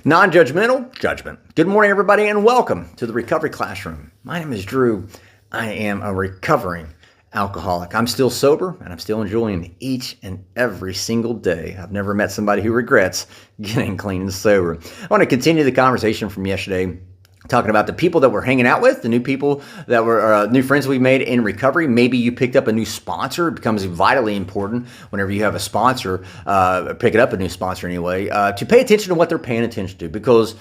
Non-judgmental judgment. Good morning, everybody, and welcome to the Recovery Classroom. My name is Drew. I am a recovering alcoholic. I'm still sober, and I'm still enjoying each and every single day. I've never met somebody who regrets getting clean and sober. I want to continue the conversation from yesterday, talking about the people that we're hanging out with, the new people that were new friends we made in recovery. Maybe you picked up a new sponsor. It becomes vitally important whenever you have a sponsor, picking up a new sponsor anyway, to pay attention to what they're paying attention to, because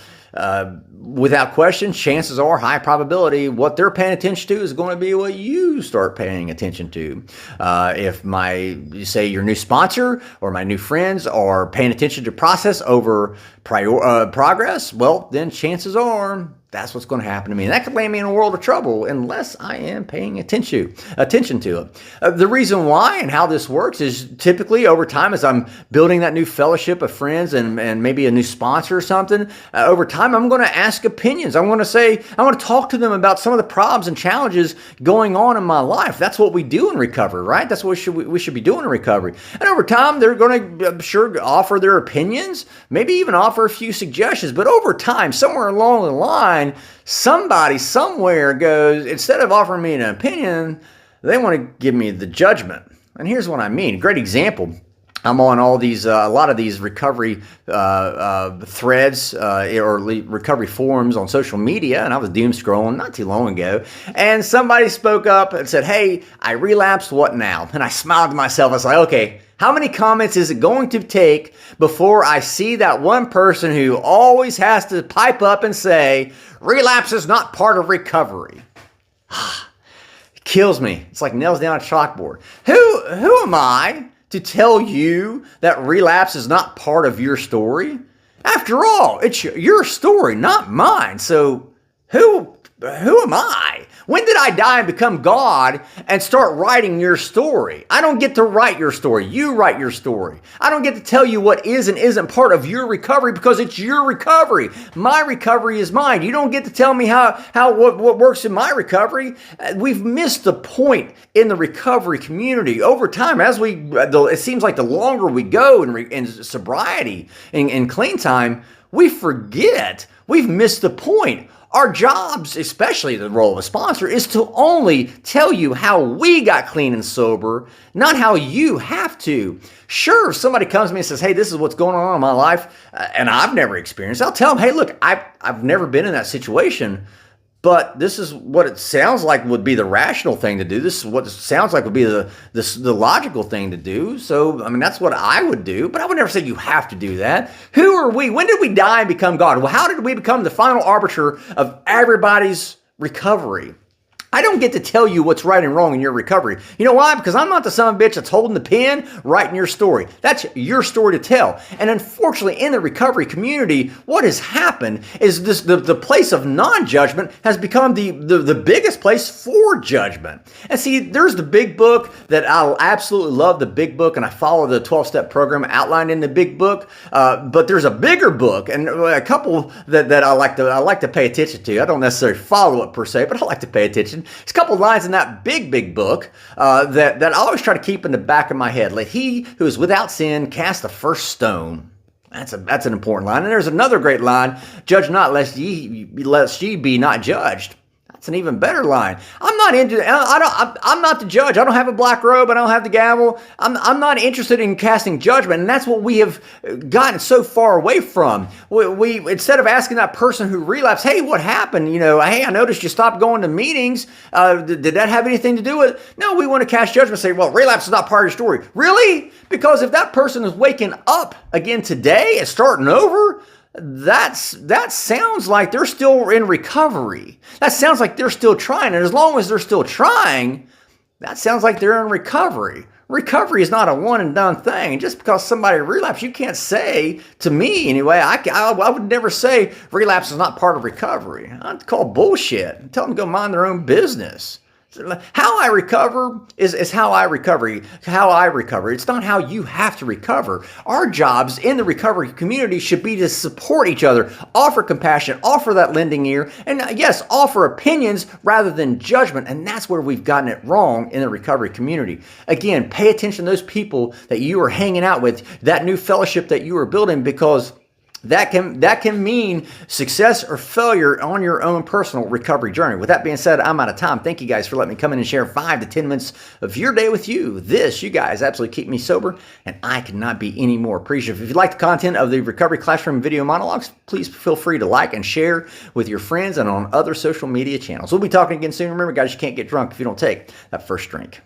without question, chances are, high probability, what they're paying attention to is going to be what you start paying attention to. If your new sponsor or my new friends are paying attention to process over progress, well, then chances are that's what's going to happen to me. And that could land me in a world of trouble unless I am paying attention to it. The reason why and how this works is typically over time, as I'm building that new fellowship of friends and maybe a new sponsor or something, over time, I'm going to ask opinions. I want to talk to them about some of the problems and challenges going on in my life. That's what we do in recovery, right? That's what we should be doing in recovery. And over time, they're going to, I'm sure, offer their opinions, maybe even offer a few suggestions. But over time, somewhere along the line, somebody somewhere goes, instead of offering me an opinion, they want to give me the judgment. And here's what I mean. Great example. I'm on all these, a lot of these recovery threads or recovery forums on social media, and I was doom scrolling not too long ago, and somebody spoke up and said, "Hey, I relapsed, what now?" And I smiled to myself. I was like, okay, how many comments is it going to take before I see that one person who always has to pipe up and say, relapse is not part of recovery? It kills me. It's like nails down a chalkboard. Who am I to tell you that relapse is not part of your story? After all, it's your story, not mine. So who am I? When did I die and become God and start writing your story? I don't get to write your story. You write your story. I don't get to tell you what is and isn't part of your recovery because it's your recovery. My recovery is mine. You don't get to tell me what works in my recovery. We've missed the point in the recovery community over time. It seems like the longer we go in sobriety, in clean time, we forget. We've missed the point. Our jobs, especially the role of a sponsor, is to only tell you how we got clean and sober, not how you have to. Sure, if somebody comes to me and says, "Hey, this is what's going on in my life," and I've never experienced it, I'll tell them, "Hey, look, I've never been in that situation, but this is what it sounds like would be the rational thing to do. This is what it sounds like would be the logical thing to do. So, I mean, that's what I would do, but I would never say you have to do that." Who are we? When did we die and become God? Well, how did we become the final arbiter of everybody's recovery? I don't get to tell you what's right and wrong in your recovery. You know why? Because I'm not the son of a bitch that's holding the pen, writing your story. That's your story to tell. And unfortunately, in the recovery community, what has happened is the place of non-judgment has become the biggest place for judgment. And see, there's the big book that I absolutely love, the big book, and I follow the 12-step program outlined in the big book. But there's a bigger book, and a couple that I like to pay attention to. I don't necessarily follow it per se, but I like to pay attention. There's a couple of lines in that big book that I always try to keep in the back of my head. "Let he who is without sin cast the first stone." That's an important line. And there's another great line: "Judge not, lest ye be not judged." That's an even better line. I'm not the judge. I don't have a black robe. I don't have the gavel. I'm not interested in casting judgment. And that's what we have gotten so far away from. We instead of asking that person who relapsed, "Hey, what happened? Hey, I noticed you stopped going to meetings. Did that have anything to do with it?" No, we want to cast judgment and say, "Well, relapse is not part of your story." Really? Because if that person is waking up again today and starting over, that sounds like they're still in recovery. That sounds like they're still trying. And as long as they're still trying, that sounds like they're in recovery. Recovery is not a one and done thing. Just because somebody relapsed, you can't say, to me anyway, I would never say relapse is not part of recovery. I'd call bullshit. Tell them to go mind their own business. How I recover is how I recover. It's not how you have to recover. Our jobs in the recovery community should be to support each other, offer compassion, offer that lending ear, and yes, offer opinions rather than judgment. And that's where we've gotten it wrong in the recovery community. Again, pay attention to those people that you are hanging out with, that new fellowship that you are building, because that can mean success or failure on your own personal recovery journey. With that being said, I'm out of time. Thank you guys for letting me come in and share 5 to 10 minutes of your day with you. You guys absolutely keep me sober, and I could not be any more appreciative. If you like the content of the Recovery Classroom video monologues, please feel free to like and share with your friends and on other social media channels. We'll be talking again soon. Remember, guys, you can't get drunk if you don't take that first drink.